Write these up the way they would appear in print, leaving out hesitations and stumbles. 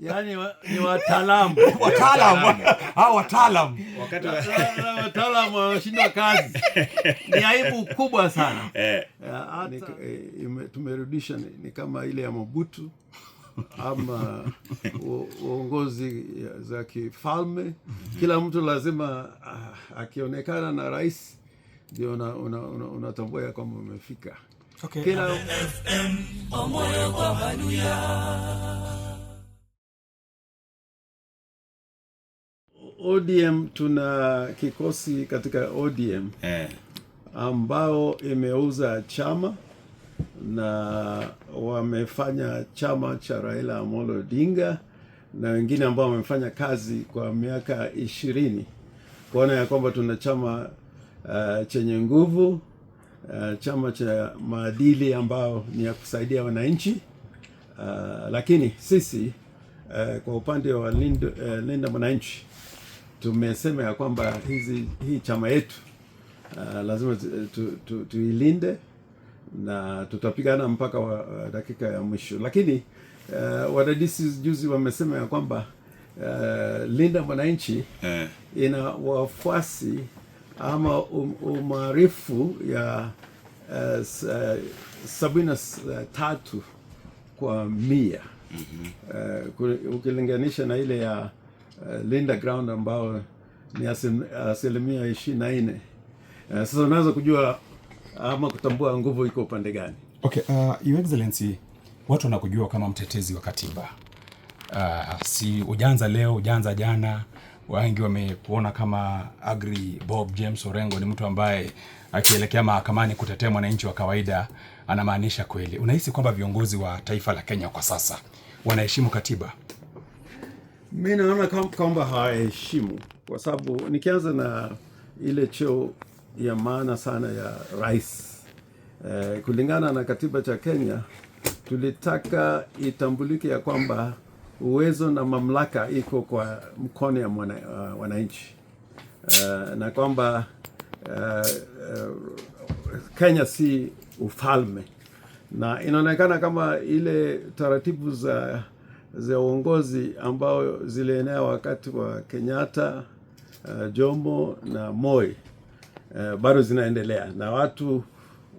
yani ni wataalamu wakati wataalamu wanashindwa kazi. Ni aibu kubwa sana. Tumerudisha ni kama ile ya Mobutu ama uongozi za kifalme. Kila mtu lazima akionekana na rais ndio unatambua ya kwamba umefika. Okay. Kila ODM tuna kikosi katika ODM ambao imeuza chama na wamefanya chama cha Raila Amolo Odinga na wengine ambao wamefanya kazi kwa miaka 20 kuona ya kwamba tuna chama chenye nguvu, chama cha maadili ambao ni ya kusaidia wananchi. Lakini sisi kwa upande wa Linda Mwananchi tumesema ya kwamba hii chama yetu lazima tuilinde na tutapigana mpaka dakika ya mwisho. Lakini wadadisi juzi wamesema ya kwamba Linda Mwananchi ina wafuasi ama umaarifu ya 73 kwa 100 ukilinganisha na ile ya Linda Ground ambao ni 24%. Sasa unaweza kujua ama kutambua nguvu iko upande gani. Okay, Your Excellency, watu wanakujua kama mtetezi wa katiba. Si ujanza leo, ujanza jana. Wengi wamekuona kama Agri Bob James Orengo ni mtu ambaye akielekea mahakamani kutetea mwananchi wa kawaida anamaanisha kweli. Unahisi kwamba viongozi wa taifa la Kenya kwa sasa wanaheshimu katiba? Mimi naona kwamba hawaheshimu, kwa sababu nikianza na ile cheo ya maana sana ya rais. Kulingana na katiba cha Kenya, tulitaka itambulike ya kwamba uwezo na mamlaka iko kwa mkono ya wananchi. Na kwamba Kenya si ufalme. Na inaonekana kama ile taratibu za uongozi ambao zilienea wakati wa Kenyatta, Jomo na Moi bado zinaendelea, na watu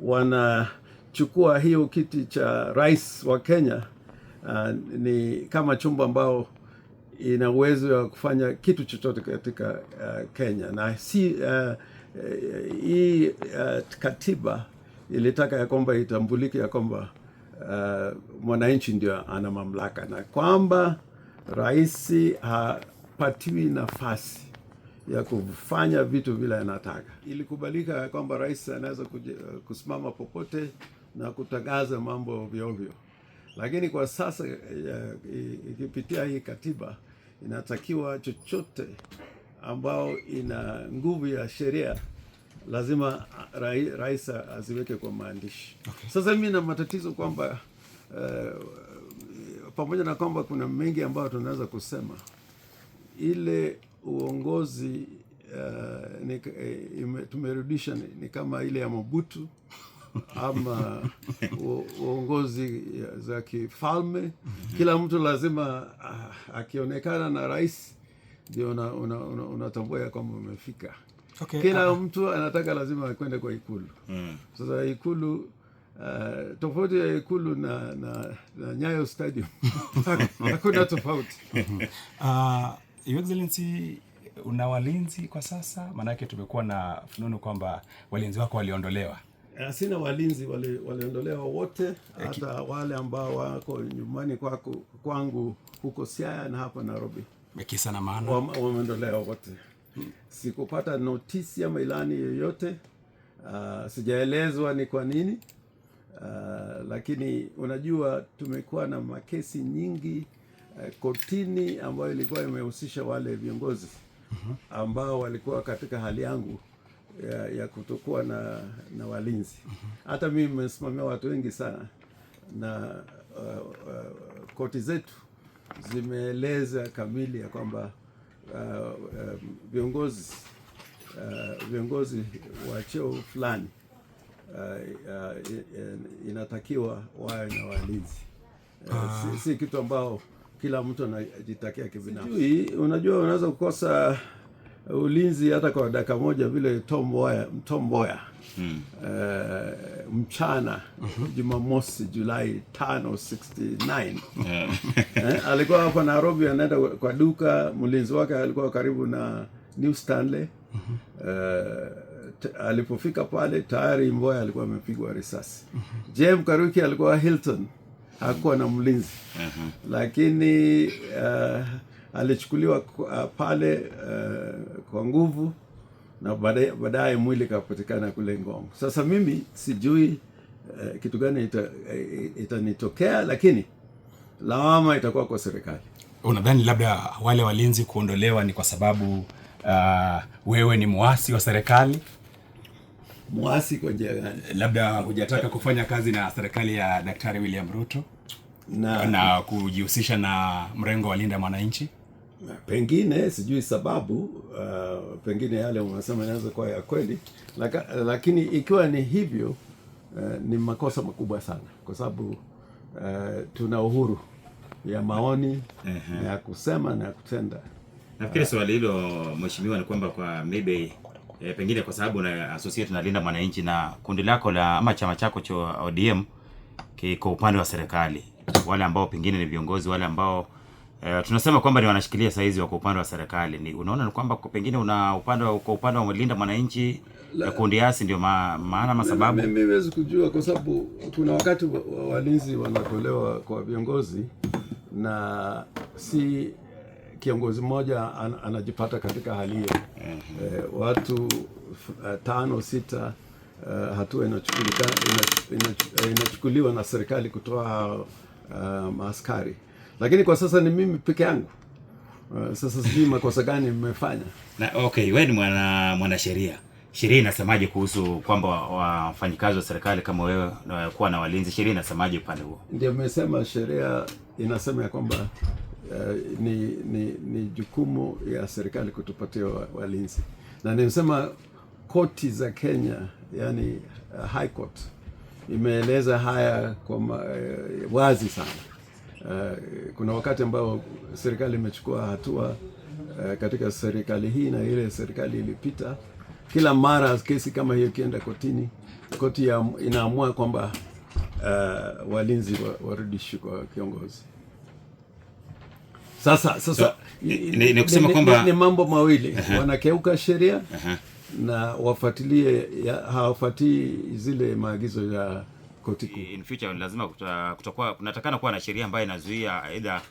wanachukua hiyo kiti cha rais wa Kenya ni kama chumba ambao ina uwezo wa kufanya kitu chochote katika Kenya. Na si hii katiba ilitaka ya kwamba itambulike ya kwamba mwananchi ndio ana mamlaka, na kwamba rais hapatiwi nafasi ya kufanya vitu vile anataka. Ilikubalika kwamba rais anaweza kusimama popote na kutangaza mambo ovyo ovyo. Lakini kwa sasa ikipitia hii katiba, inatakiwa chochote ambao ina nguvu ya sheria lazima rais aziweke kwa maandishi. Okay. Sasa mimi na matatizo kwamba pamoja na kwamba kuna mengi ambayo tunaweza kusema, ile uongozi tumerudisha ni kama ile ya Mobutu ama uongozi za kifalme. Kila mtu lazima akionekana na rais ndio unatambua ya kwamba umefika. Okay. Kila mtu anataka lazima akwende kwa ikulu. Sasa ikulu tofauti ya ikulu na Nyayo Stadium hakuna tofauti. Your Excellency, una walinzi kwa sasa? Maanake tumekuwa na fununu kwamba walinzi wako waliondolewa. Sina walinzi, waliondolewa wote, hata wale ambao wako nyumbani kwangu huko Siaya na hapa Nairobi. Mekisa na maana wameondolewa wote. Sikupata notisi ama ilani yoyote. Sijaelezwa ni kwa nini. Lakini unajua tumekuwa na makesi nyingi kotini ambayo ilikuwa imehusisha wale viongozi ambao walikuwa katika hali yangu ya kutokuwa na walinzi. Hata mimi nimesimamia watu wengi sana, na koti zetu zimeeleza kamili ya kwamba viongozi wa cheo fulani inatakiwa wawe na walinzi. Si kitu ambao kila mtu anajitakia kibinafsi. Unajua, unaweza kukosa ulinzi hata kwa dakika moja, vile Tom Mboya mchana Jumamosi Julai 5, 69 alikuwa hapa Nairobi, anaenda kwa duka, mlinzi wake alikuwa karibu na New Stanley. Alipofika pale tayari Mboya alikuwa amepigwa risasi. James Karuki alikuwa Hilton, hakuwa na mlinzi, lakini alichukuliwa pale kwa nguvu, na baadaye mwili kapatikana kule Ngong. Sasa mimi sijui kitu gani itanitokea, lakini lawama itakuwa kwa serikali. Unadhani labda wale walinzi kuondolewa ni kwa sababu wewe ni muasi wa serikali? Muasi kwa njia gani? Labda hujataka kufanya kazi na serikali ya Daktari William Ruto na kujihusisha na mrengo wa Linda Mwananchi? Pengine sijui sababu, pengine yale unasema inaweza kuwa ya kweli, lakini ikiwa ni hivyo ni makosa makubwa sana, kwa sababu tuna uhuru ya maoni ya kusema na kutenda. Nafikiri swali hilo mheshimiwa ni kwamba kwa maybe pengine kwa sababu na associate na Linda Mwananchi na kundi lako la ama chama chako cha ODM kwa upande wa serikali, wale ambao pengine ni viongozi, wale ambao tunasema kwamba ni wanashikilia saizi wa upande wa serikali, ni unaona ni kwamba pengine una upande wa Linda Mwananchi ya kundi asi, ndio maana sababu? Mimi siwezi kujua, kwa sababu kuna wakati walinzi wanatolewa kwa viongozi na si kiongozi mmoja anajipata katika hali hiyo. Watu 5 6 hatua inachukuliwa na serikali kutoa maaskari, lakini kwa sasa ni mimi peke yangu. Sasa sijui makosa gani nimefanya. Na okay, wewe ni mwanasheria. Sheria inasemaje kuhusu kwamba wafanyikazi wa serikali kama wewe kuwa na walinzi? Sheria inasemaje upande huo? Ndio nimesema, sheria inasema ya kwamba ni jukumu ya serikali kutupatia walinzi, na nimesema koti za Kenya, yani High Court imeeleza haya kwa wazi sana. Kuna wakati ambao serikali imechukua hatua katika serikali hii na ile serikali ilipita. Kila mara kesi kama hiyo kienda kotini, koti inaamua kwamba walinzi warudishwe kwa kiongozi. Sasa ni kusema kwamba ni mambo mawili, wanakeuka sheria na wafuatilie, hawafuatii zile maagizo ya koti kuu. In future lazima kutakuwa kunatakana kuwa na sheria ambayo inazuia aidha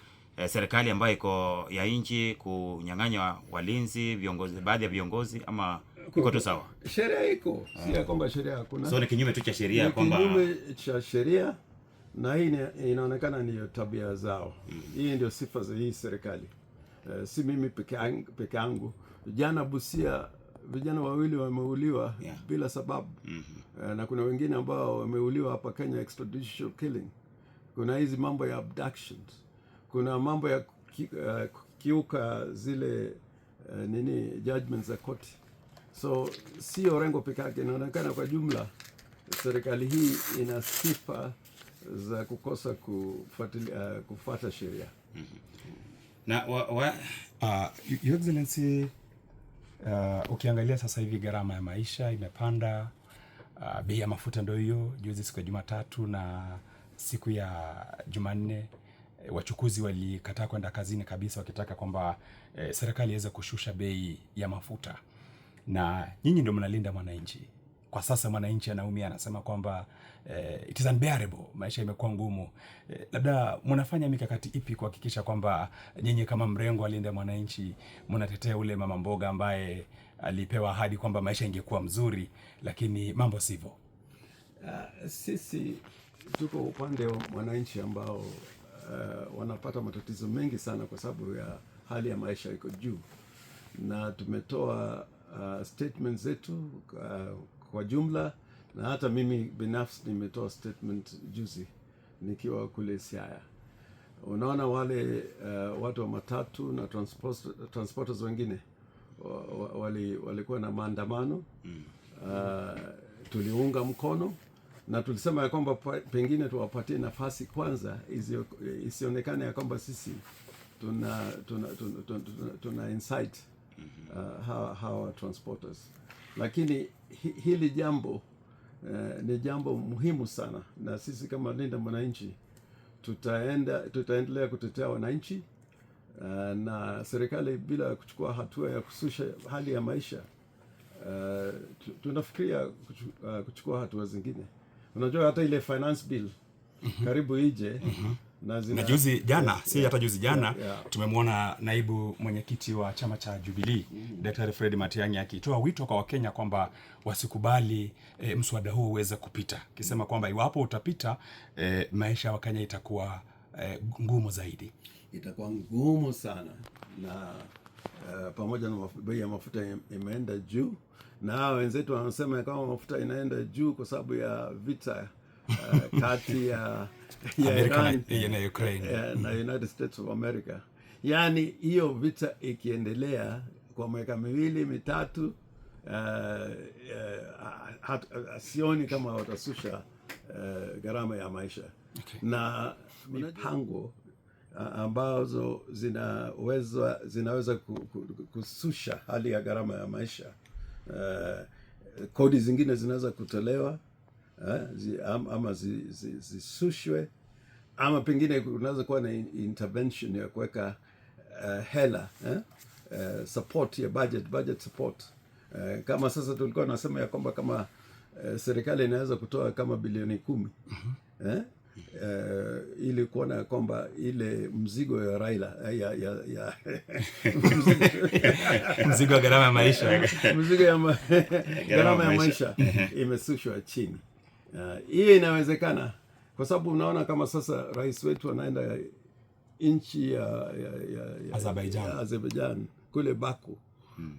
serikali ambayo iko ya nchi kunyang'anya walinzi viongozi, baadhi ya viongozi, ama iko tu sawa? Sheria iko, si kwamba sheria hakuna. So ni kinyume tu cha sheria, kwamba kinyume cha sheria, na hii inaonekana ni tabia zao. Hii ndio sifa za hii serikali. Si mimi peke yangu. Jana Busia vijana 2 wameuliwa bila sababu. Na kuna wengine ambao wameuliwa hapa Kenya, extrajudicial killing. Kuna hizi mambo ya abductions. Kuna mambo ya kiuka zile judgments za koti. So si Orengo peke yake, inaonekana kwa jumla serikali hii ina sifa za kukosa kufuata sheria. Na Your Excellency, ukiangalia sasa hivi gharama ya maisha imepanda, bei ya mafuta ndio hiyo. Juzi siku ya Jumatatu na siku ya Jumanne wachukuzi walikataa kwenda kazini kabisa, wakitaka kwamba serikali iweze kushusha bei ya mafuta, na nyinyi ndio mnalinda mwananchi. Kwa sasa mwananchi anaumia, anasema kwamba it is unbearable, maisha imekuwa ngumu. Labda mnafanya mikakati ipi kuhakikisha kwamba nyinyi kama mrengo wa Linda Mwananchi mnatetea ule mama mboga ambaye alipewa ahadi kwamba maisha ingekuwa mzuri, lakini mambo sivyo? Sisi tuko upande wa mwananchi ambao wanapata matatizo mengi sana kwa sababu ya hali ya maisha iko juu, na tumetoa statement zetu kwa jumla, na hata mimi binafsi nimetoa statement juzi nikiwa kule Siaya. Unaona wale watu wa matatu na transporters wengine walikuwa na maandamano, tuliunga mkono na tulisema ya kwamba pengine tuwapatie nafasi kwanza, isionekane ya kwamba sisi tuna insight hawa transporters, lakini hili jambo ni jambo muhimu sana, na sisi kama Linda Mwananchi tutaendelea kutetea wananchi na serikali bila kuchukua hatua ya kususha hali ya maisha. Tunafikiria kuchukua hatua zingine. Unajua hata ile finance bill karibu ije na juzi jana, si hata juzi jana, tumemwona naibu mwenyekiti wa chama cha Jubilee Daktari Fred Matiang'i akitoa wito kwa Wakenya kwamba wasikubali mswada huu uweze kupita, kisema kwamba iwapo utapita maisha ya Wakenya itakuwa ngumu zaidi. Itakuwa ngumu sana, na pamoja na bei ya mafuta imeenda juu, na wenzetu wanasema kama mafuta inaenda juu kwa sababu ya vita kati ya Iran na Ukraine na United States of America. Yani hiyo vita ikiendelea kwa miaka miwili mitatu, sioni kama watasusha gharama ya maisha. Na mipango ambazo zinaweza kususha hali ya gharama ya maisha. Kodi zingine zinaweza kutolewa ama zisushwe, ama pengine unaweza kuwa na intervention ya kuweka hela support ya budget support. Kama sasa tulikuwa nasema ya kwamba kama serikali inaweza kutoa kama bilioni 10 ili kuona kwamba ile mzigo ya Raila mzigo wa gharama ya maisha mzigo ya gharama ya maisha imesushwa chini. Hiyo inawezekana kwa sababu unaona kama sasa rais wetu anaenda nchi ya Azerbaijan kule Baku,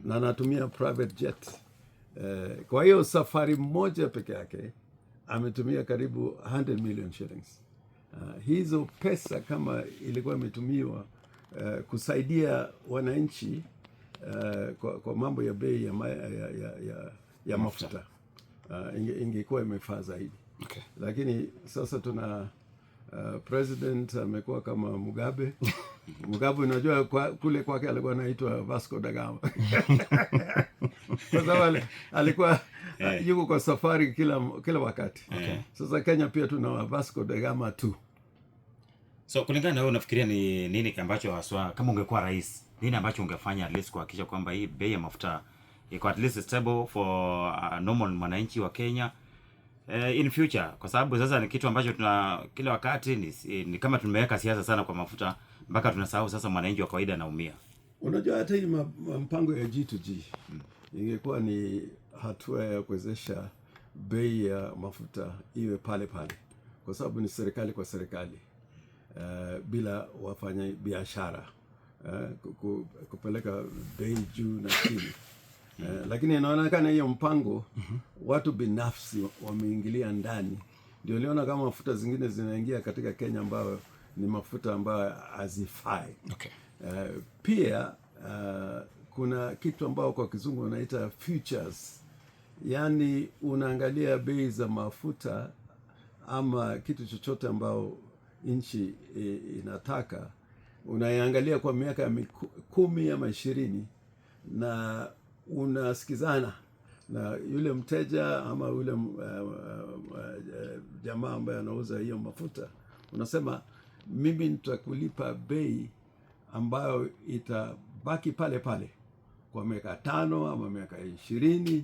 na anatumia private jet. Kwa hiyo safari moja peke yake ametumia karibu 100 million shillings. Hizo pesa kama ilikuwa imetumiwa kusaidia wananchi kwa mambo ya bei ya mafuta, ingekuwa imefaa zaidi. Okay. Lakini sasa tuna president amekuwa kama Mugabe. Mugabe unajua kule kwake alikuwa anaitwa Vasco da Gama. Kwa sababu alikuwa yuko kwa safari kila wakati. Okay. Sasa Kenya pia tuna Vasco da Gama tu. So kulingana na wewe unafikiria ni nini ambacho haswa kama ungekuwa rais, nini ambacho ungefanya at least kuhakikisha kwamba hii bei ya mafuta iko at least stable for normal mwananchi wa Kenya in future? Kwa sababu sasa ni kitu ambacho tuna kila wakati ni kama tumeweka siasa sana kwa mafuta mpaka tunasahau sasa mwananchi wa kawaida anaumia. Unajua hata hii mpango ya G2G ingekuwa ni hatua ya kuwezesha bei ya mafuta iwe pale pale, kwa sababu ni serikali kwa serikali, bila wafanya biashara kupeleka bei juu na chini. Lakini inaonekana hiyo mpango watu binafsi wameingilia ndani, ndio liona kama mafuta zingine zinaingia katika Kenya ambayo ni mafuta ambayo hazifai. Okay. Pia kuna kitu ambao kwa kizungu wanaita futures, yani unaangalia bei za mafuta ama kitu chochote ambao nchi inataka, unaiangalia kwa miaka 10 ama 20, na unasikizana na yule mteja ama yule jamaa ambaye anauza hiyo mafuta, unasema mimi nitakulipa bei ambayo itabaki pale pale kwa miaka 5 ama miaka 20.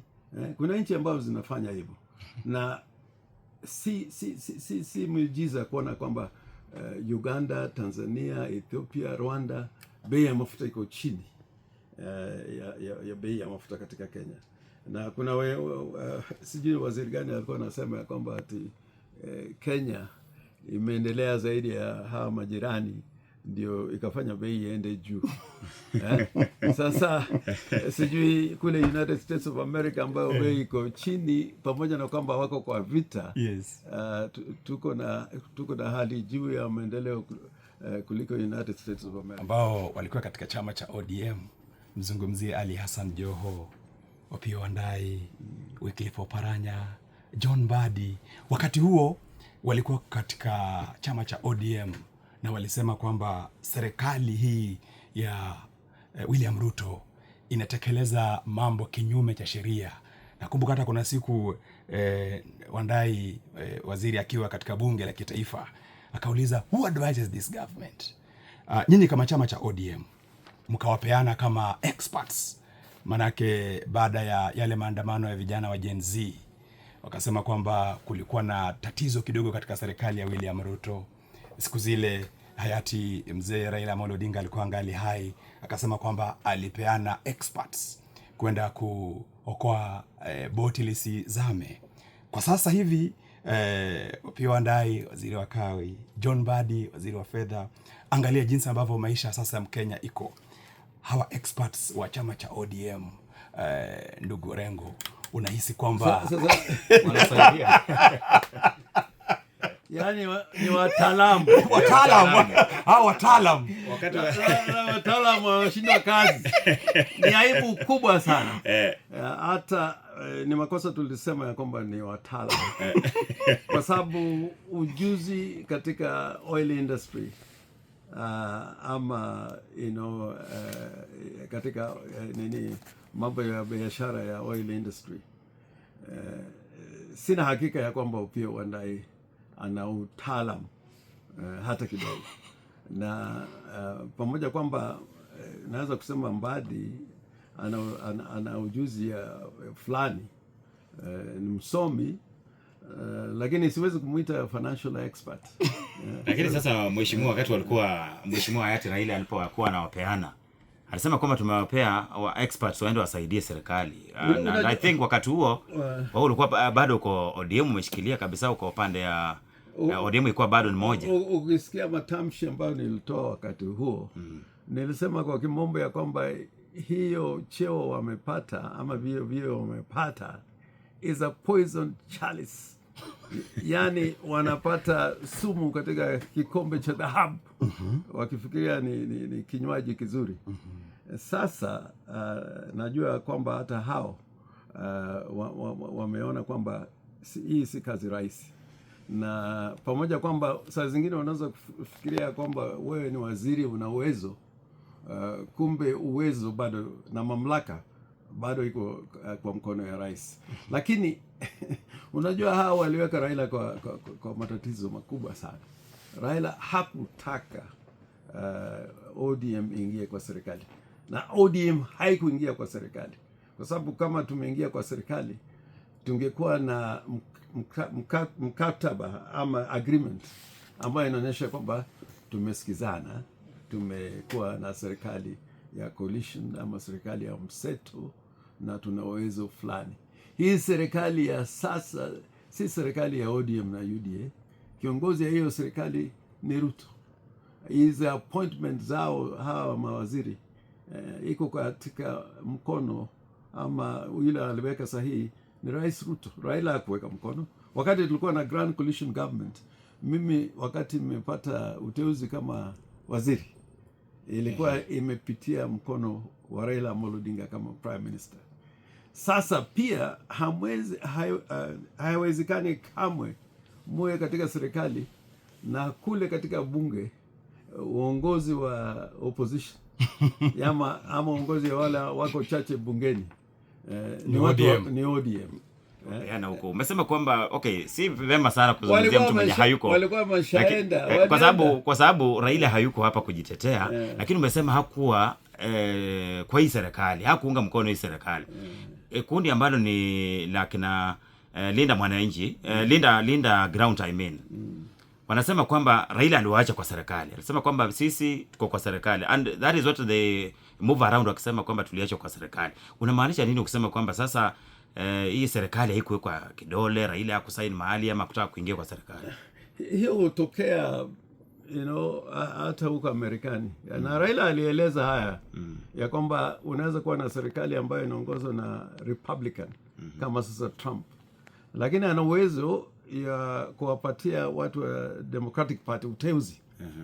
Kuna nchi ambazo zinafanya hivyo, na si muujiza kuona kwamba Uganda, Tanzania, Ethiopia, Rwanda bei ya mafuta iko chini ya bei ya mafuta katika Kenya. Na kuna sijui waziri gani alikuwa anasema ya kwamba ati Kenya imeendelea zaidi ya hawa majirani ndio ikafanya bei iende juu. Sasa sijui kule United States of America ambayo bei iko chini, pamoja na kwamba wako kwa vita. Yes. Tuko na hali juu ya maendeleo kuliko United States of America, ambao walikuwa katika chama cha ODM. Mzungumzie Ali Hassan Joho, Opiyo Wandayi, Wycliffe Oparanya, John Mbadi. Wakati huo walikuwa katika chama cha ODM na walisema kwamba serikali hii ya William Ruto inatekeleza mambo kinyume cha sheria. Nakumbuka hata kuna siku Wandai waziri akiwa katika bunge la kitaifa akauliza, who advises this government? Nyinyi kama chama cha ODM mkawapeana kama experts, manake baada ya yale maandamano ya vijana wa Gen Z wakasema kwamba kulikuwa na tatizo kidogo katika serikali ya William Ruto. Siku zile hayati mzee Raila Amolo Odinga alikuwa angali hai, akasema kwamba alipeana experts kwenda kuokoa boti lisizame. Kwa sasa hivi Opiyo Wandayi waziri wa kawi, John Mbadi waziri wa fedha, angalia jinsi ambavyo maisha sasa Mkenya iko. Hawa experts wa chama cha ODM, ndugu Orengo, unahisi kwamba wanasaidia? Yani ni wataalamu wataalamu wanashindwa kazi. Ni aibu kubwa sana. Hata ni makosa tulisema ya kwamba ni wataalamu kwa sababu ujuzi katika oil industry ama katika mambo ya biashara ya oil industry, sina hakika ya kwamba Opiyo Wandayi ana utaalamu hata kidogo. Na pamoja kwamba naweza kusema Mbadi ana ujuzi fulani, ni msomi, lakini siwezi kumuita financial expert. Lakini sasa mheshimiwa, wakati walikuwa mheshimiwa hayati Raila alipokuwa anawapeana, alisema kwamba tumewapea wa experts waende wasaidie serikali. And I think wakati huo wao ulikuwa bado uko ODM umeshikilia kabisa, uko upande ya ODM ilikuwa bado ni moja. Ukisikia matamshi ambayo nilitoa wakati huo, nilisema kwa kimombo ya kwamba hiyo cheo wamepata ama vio wamepata is a poison chalice. Yani wanapata sumu katika kikombe cha dhahabu, wakifikiria ni kinywaji kizuri. Sasa najua kwamba hata hao wameona kwamba hii si kazi rahisi, na pamoja kwamba saa zingine wanaweza kufikiria kwamba wewe ni waziri una uwezo, kumbe uwezo bado na mamlaka bado iko kwa mkono ya rais. Lakini unajua hao waliweka Raila kwa matatizo makubwa sana. Raila hakutaka ODM ingie kwa serikali, na ODM haikuingia kwa serikali, kwa sababu kama tumeingia kwa serikali tungekuwa na mkataba ama agreement ambayo inaonyesha kwamba tumesikizana, tumekuwa na serikali ya coalition ama serikali ya mseto na tuna uwezo fulani. Hii serikali ya sasa si serikali ya ODM na UDA. Kiongozi ya hiyo serikali ni Ruto. Hizi appointment zao hawa mawaziri iko katika mkono ama yule aliweka sahihi ni Rais Ruto. Raila hakuweka mkono. Wakati tulikuwa na Grand Coalition Government, mimi wakati nimepata uteuzi kama waziri, ilikuwa imepitia mkono wa Raila Amolo Odinga kama Prime Minister. Sasa pia haiwezekani kamwe muwe katika serikali na kule katika bunge uongozi wa opposition ama uongozi wa wale wako chache bungeni ni ODM. Yana huko. Umesema kwamba si vema sana kuzungumzia mtu mwenye hayuko. Walikuwa mashaenda. Kwa sababu Raila hayuko hapa kujitetea, lakini umesema hakuwa kwa hii serikali, hakuunga mkono hii serikali. Kundi ambalo ni la kina Linda Mwananchi, Linda Ground I mean. Wanasema kwamba Raila aliwaacha kwa serikali. Alisema kwamba sisi tuko kwa serikali, and that is what they move around wakisema kwamba tuliacha kwa serikali. Unamaanisha nini ukisema kwamba sasa hii serikali haikuwekwa kidole, Raila hakusaini mahali ama kutaka kuingia kwa serikali? Hiyo hutokea hata huko Amerikani. Na Raila alieleza haya ya kwamba unaweza kuwa na serikali ambayo inaongozwa na Republican kama sasa Trump, lakini ana uwezo ya kuwapatia watu wa Democratic Party uteuzi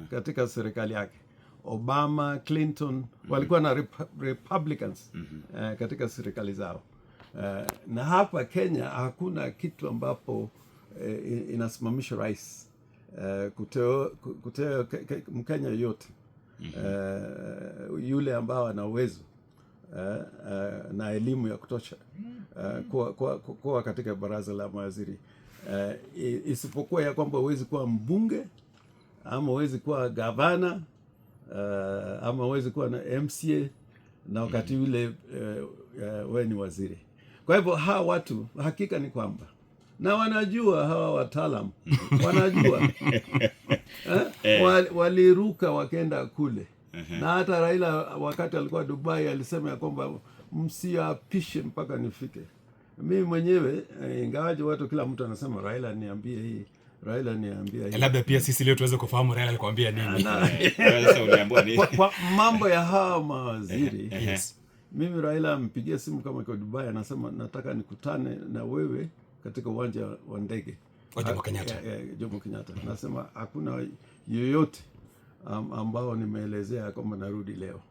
katika serikali yake. Obama, Clinton walikuwa na Republicans katika serikali zao. Na hapa Kenya hakuna kitu ambapo inasimamisha rais kuteua Mkenya yote yule ambao ana uwezo na elimu ya kutosha kuwa katika baraza la mawaziri, isipokuwa ya kwamba huwezi kuwa mbunge ama huwezi kuwa gavana ama huwezi kuwa na MCA na wakati ule wewe ni waziri. Kwa hivyo hawa watu hakika ni kwamba, na wanajua, hawa wataalam wanajua waliruka wakenda kule. Na hata Raila wakati alikuwa Dubai alisema ya kwamba msiapishe mpaka nifike. Mimi mwenyewe ingawaje watu kila mtu anasema Raila niambie hii, Raila niambia hii. Labda pia sisi leo tuweze kufahamu Raila alikwambia nini. Sasa uliambiwa nini? Kwa mambo ya hawa mawaziri, mimi Raila ampigia simu kama kwa Dubai, anasema nataka nikutane na wewe katika uwanja wa ndege wa Jomo Kenyatta. Jomo Kenyatta. Nasema hakuna yoyote ambao nimeelezea kwamba narudi leo.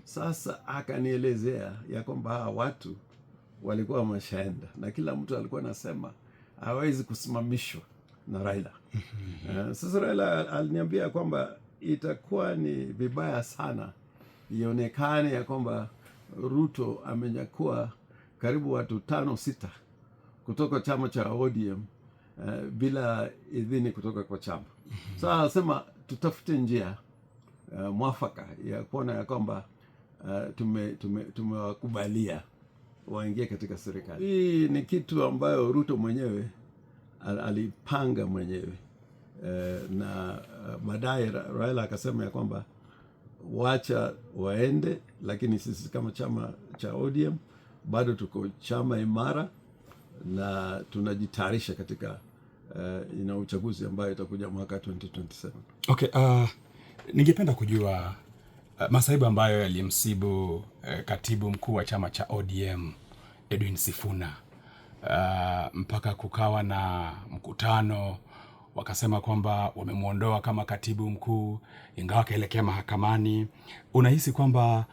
Sasa akanielezea ya kwamba hawa watu walikuwa wameshaenda na kila mtu alikuwa anasema hawezi kusimamishwa na Raila. Sasa Raila aliniambia kwamba itakuwa ni vibaya sana ionekane ya kwamba Ruto amenyakua karibu watu 5-6 kutoka chama cha ODM bila idhini kutoka kwa chama. Sasa anasema tutafute njia mwafaka ya kuona ya kwamba tumewakubalia waingie katika serikali. Hii ni kitu ambayo Ruto mwenyewe alipanga mwenyewe, na baadaye Raila akasema ya kwamba wacha waende, lakini sisi kama chama cha ODM bado tuko chama imara na tunajitayarisha katika uchaguzi ambayo itakuja mwaka 2027. Okay, ningependa kujua masaibu ambayo yalimsibu katibu mkuu wa chama cha ODM Edwin Sifuna, mpaka kukawa na mkutano wakasema kwamba wamemuondoa kama katibu mkuu ingawa kaelekea mahakamani. Unahisi kwamba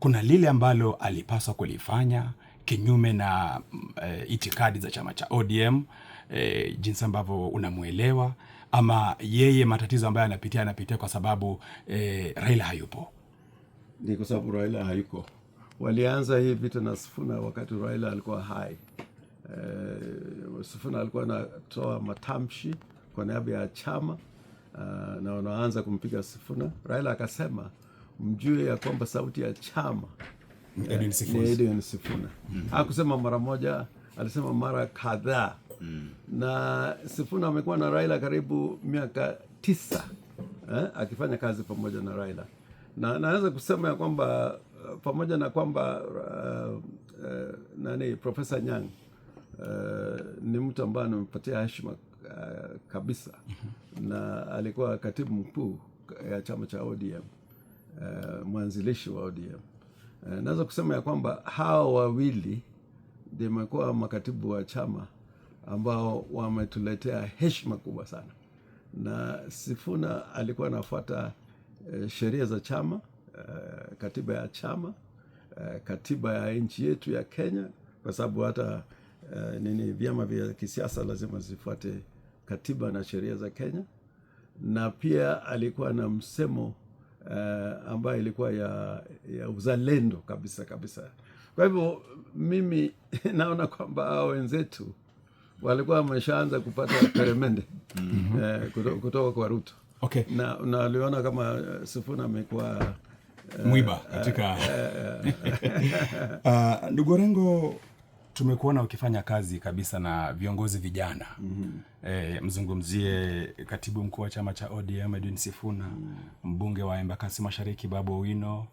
kuna lile ambalo alipaswa kulifanya kinyume na itikadi za chama cha ODM, jinsi ambavyo unamuelewa, ama yeye matatizo ambayo anapitia kwa sababu Raila hayupo? Ni kwa sababu Raila hayuko. Walianza hii vita na Sifuna wakati Raila alikuwa hai. Sifuna alikuwa anatoa matamshi kwa niaba ya chama na wanaanza kumpiga Sifuna. Raila akasema mjue ya kwamba sauti ya chama ni Edwin Sifuna. Hakusema mara moja, alisema mara kadhaa. Na Sifuna amekuwa na Raila karibu miaka 9 akifanya kazi pamoja na Raila. Na naweza kusema ya kwamba pamoja na kwamba Profesa Nyang ni mtu ambaye anampatia heshima kabisa, na alikuwa katibu mkuu ya chama cha ODM, mwanzilishi wa ODM. Naweza kusema ya kwamba hao wawili ndio wamekuwa makatibu wa chama ambao wametuletea heshima kubwa sana. Na Sifuna alikuwa anafuata sheria za chama, katiba ya chama, katiba ya nchi yetu ya Kenya, kwa sababu hata vyama vya kisiasa lazima zifuate katiba na sheria za Kenya. Na pia alikuwa na msemo ambayo ilikuwa ya uzalendo kabisa kabisa. Kwa hivyo mimi naona kwamba hao wenzetu walikuwa wameshaanza kupata peremende kutoka kwa Ruto. Okay. Na waliona kama Sifuna amekuwa mwiba katika ndugu Orengo, tumekuona ukifanya kazi kabisa na viongozi vijana. Mzungumzie katibu mkuu wa chama cha ODM Edwin Sifuna, mbunge wa Embakasi Mashariki Babu Owino,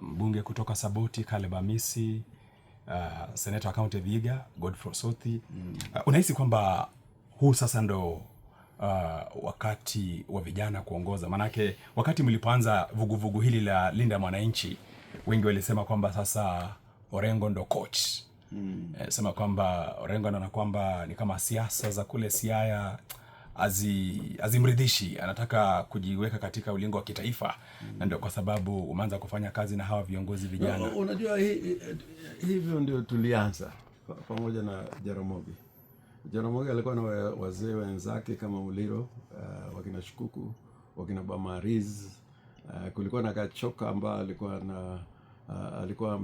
mbunge kutoka Saboti Caleb Amisi, seneta wa kaunti Vihiga Godfrey Osotsi. Unahisi kwamba huu sasa ndo wakati wa vijana kuongoza? Manake wakati mlipoanza vuguvugu hili la Linda Mwananchi, wengi walisema kwamba sasa Orengo ndo coach. Sema kwamba Orengo anaona kwamba ni kama siasa za kule Siaya azimridhishi, anataka kujiweka katika ulingo wa kitaifa. Na ndio kwa sababu umeanza kufanya kazi na hawa viongozi vijana. Unajua hivyo ndio tulianza pamoja na Jaramogi. Jaramogi alikuwa na wazee wenzake kama Muliro, wakina Shikuku, wakina Bamariz, kulikuwa na Gachoka ambaye alikuwa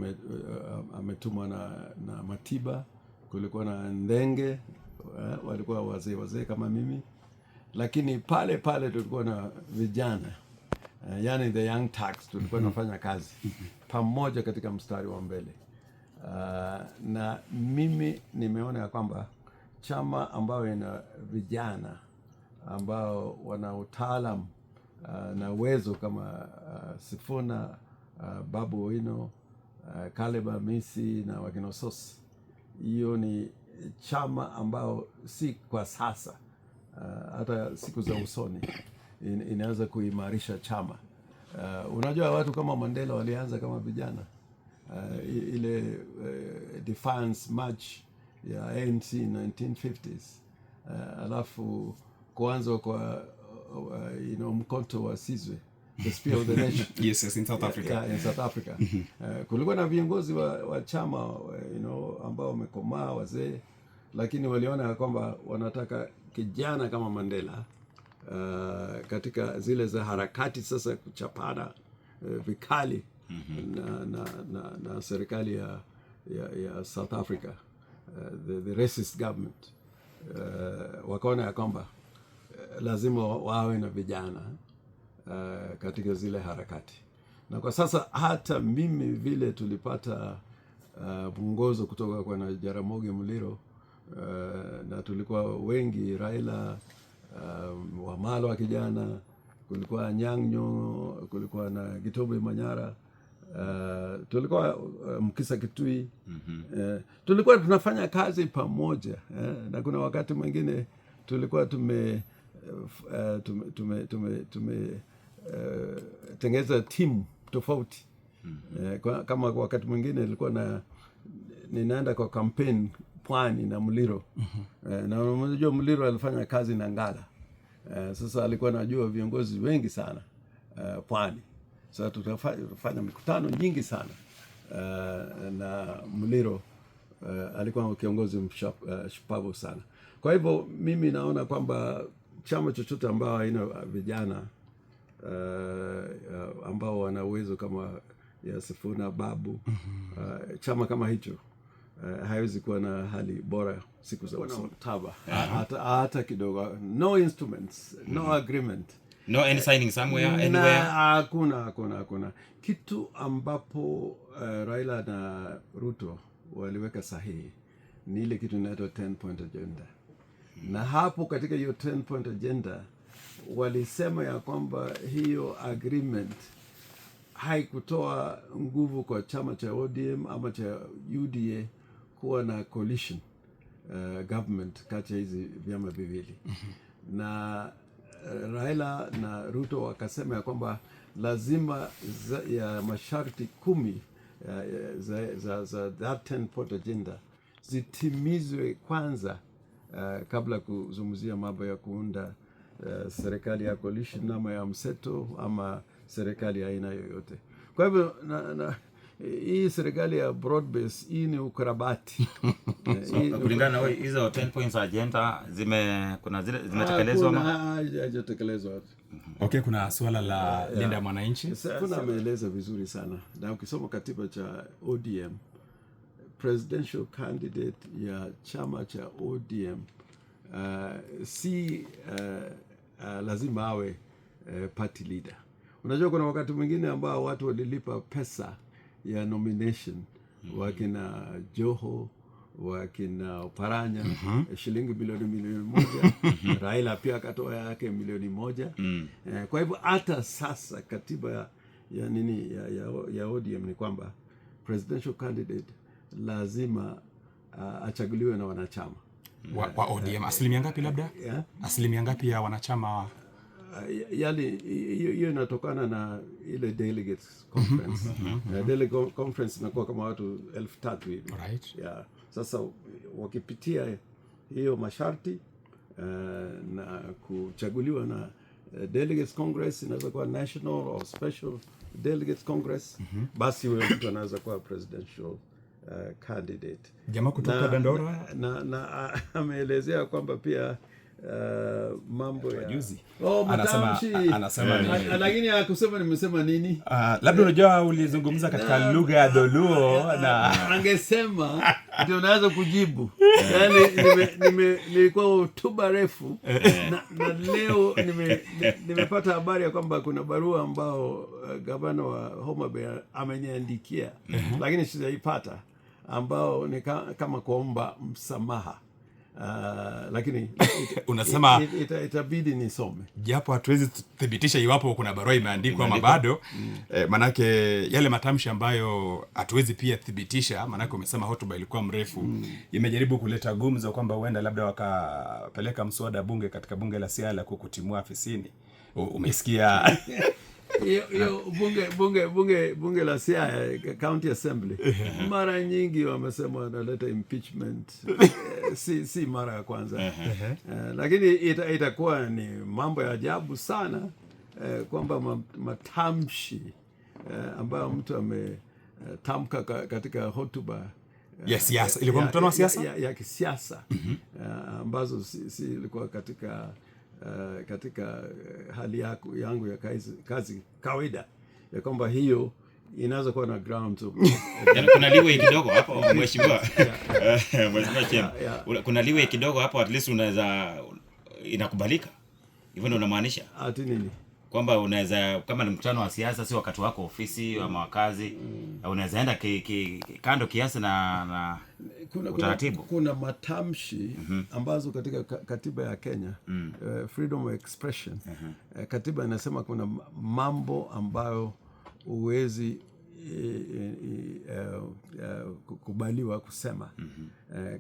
ametumwa na Matiba, kulikuwa na Ndenge, walikuwa wazee kama mimi, lakini pale tulikuwa na vijana, yani the young turks, tulikuwa nafanya kazi pamoja katika mstari wa mbele. Na mimi nimeona ya kwamba chama ambayo ina vijana ambao wana utaalamu na uwezo kama Sifuna, Babu Owino, Caleb Amisi na wakina Sosi, hiyo ni chama ambao si kwa sasa, hata siku za usoni inaweza kuimarisha chama. Unajua watu kama Mandela walianza kama vijana, ile Defiance March ya ANC 1950s, alafu kuanza kwa Mkonto wa Sizwe, the Spear of the Nation. Yes, in South Africa. Yeah, in South Africa. Kulikuwa na viongozi wa chama ambao wamekomaa wazee, lakini waliona kwamba wanataka kijana kama Mandela katika zile za harakati sasa kuchapana vikali na serikali ya South Africa, the racist government. Wakaona ya kwamba lazima wawe na vijana katika zile harakati. Na kwa sasa hata mimi vile tulipata mwongozo kutoka kwa Jaramogi Muliro, na tulikuwa wengi, Raila, Wamalo wa kijana, kulikuwa Anyang' Nyong'o, kulikuwa na Gitobe Manyara, tulikuwa Mkisa Kitui, tulikuwa tunafanya kazi pamoja, na kuna wakati mwingine tulikuwa tengeza timu tofauti. Kama wakati mwingine nilikuwa ninaenda kwa campaign Pwani na Muliro, na unajua Muliro alifanya kazi na Ngala, sasa alikuwa anajua viongozi wengi sana Pwani. Sasa tutafanya mikutano nyingi sana, na Muliro alikuwa kiongozi shupavu sana. Kwa hivyo mimi naona kwamba chama chochote ambao haina vijana ambao wana uwezo kama ya Sifuna, Babu, chama kama hicho haiwezi kuwa na hali bora siku za usoni. Hata kidogo, no instruments, no agreement, no any signing somewhere, anywhere. Hakuna kitu ambapo Raila na Ruto waliweka sahihi ni ile kitu inaitwa 10-point agenda. Na hapo katika hiyo 10-point agenda walisema ya kwamba hiyo agreement haikutoa nguvu kwa chama cha ODM ama cha UDA kuwa na coalition government kati ya hizi vyama viwili. Na Raila na Ruto wakasema ya kwamba lazima ya masharti 10 za that 10-point agenda zitimizwe kwanza, kabla kuzungumzia mambo ya kuunda serikali ya coalition ama ya mseto ama serikali ya aina yoyote. Kwa hivyo hii serikali ya broad base hii ni ukarabati. Kulingana na hizo 10 points agenda zimetekelezwa ama hajatekelezwa? Okay, kuna swala la linda mwananchi. Kuna ameeleza vizuri sana, na ukisoma katiba cha ODM, presidential candidate ya chama cha ODM si lazima awe party leader. Unajua kuna wakati mwingine ambao watu walilipa pesa ya nomination, wakina Joho, wakina Oparanya, shilingi milioni 1. Raila pia akatoa yake milioni 1. Kwa hivyo hata sasa katiba ya ODM ni kwamba presidential candidate lazima achaguliwe na wanachama wa ODM. Asilimia ngapi labda? Asilimia ngapi ya wanachama? Hiyo inatokana na ile delegates conference. Delegate conference inakuwa kama watu 3,000 hivi. Right. Yeah. Sasa wakipitia hiyo masharti na kuchaguliwa na delegates congress, inaweza kuwa national or special delegates congress, basi huyo mtu anaweza kuwa presidential candidate. Jamaa kutoka Dandora na ameelezea kwamba pia mambo ya juzi anasema lakini hakusema nimesema nini. Labda unajua ulizungumza katika lugha ya Dholuo na angesema ndio naweza kujibu. Yani nilikuwa hotuba refu na leo nimepata habari ya kwamba kuna barua ambao gavana wa Homa Bay ameniandikia, lakini sijaipata, ambao ni kama kuomba msamaha. Lakini unasema itabidi nisome, japo hatuwezi thibitisha iwapo kuna barua imeandikwa ama bado. Manake yale matamshi ambayo hatuwezi pia thibitisha, manake umesema hotuba ilikuwa mrefu, imejaribu kuleta gumzo kwamba huenda labda wakapeleka mswada bunge katika bunge la Siaya kukutimua afisini. Umesikia? Hiyo bunge la Siaya County Assembly mara nyingi wamesema wanaleta impeachment. Si mara ya kwanza. Lakini itakuwa ni mambo ya ajabu sana kwamba matamshi ambayo mtu ametamka katika hotuba ya siasa, ilikuwa mkutano wa siasa ya kisiasa, ambazo si ilikuwa katika hali yangu ya kazi kawaida, ya kwamba hiyo inaweza kuwa na ground. Yani kuna liwe kidogo hapo mheshimiwa. Mheshimiwa Chem. Kuna liwe kidogo hapo, at least unaweza inakubalika. Hivyo ndio unamaanisha? Ati nini? Kwamba unaweza, kama ni mkutano wa siasa, si wakati wako ofisi ama wakazi, unaweza enda kando kiasi na utaratibu. Kuna matamshi ambazo katika katiba ya Kenya, freedom of expression, katiba inasema kuna mambo ambayo huwezi kubaliwa kusema,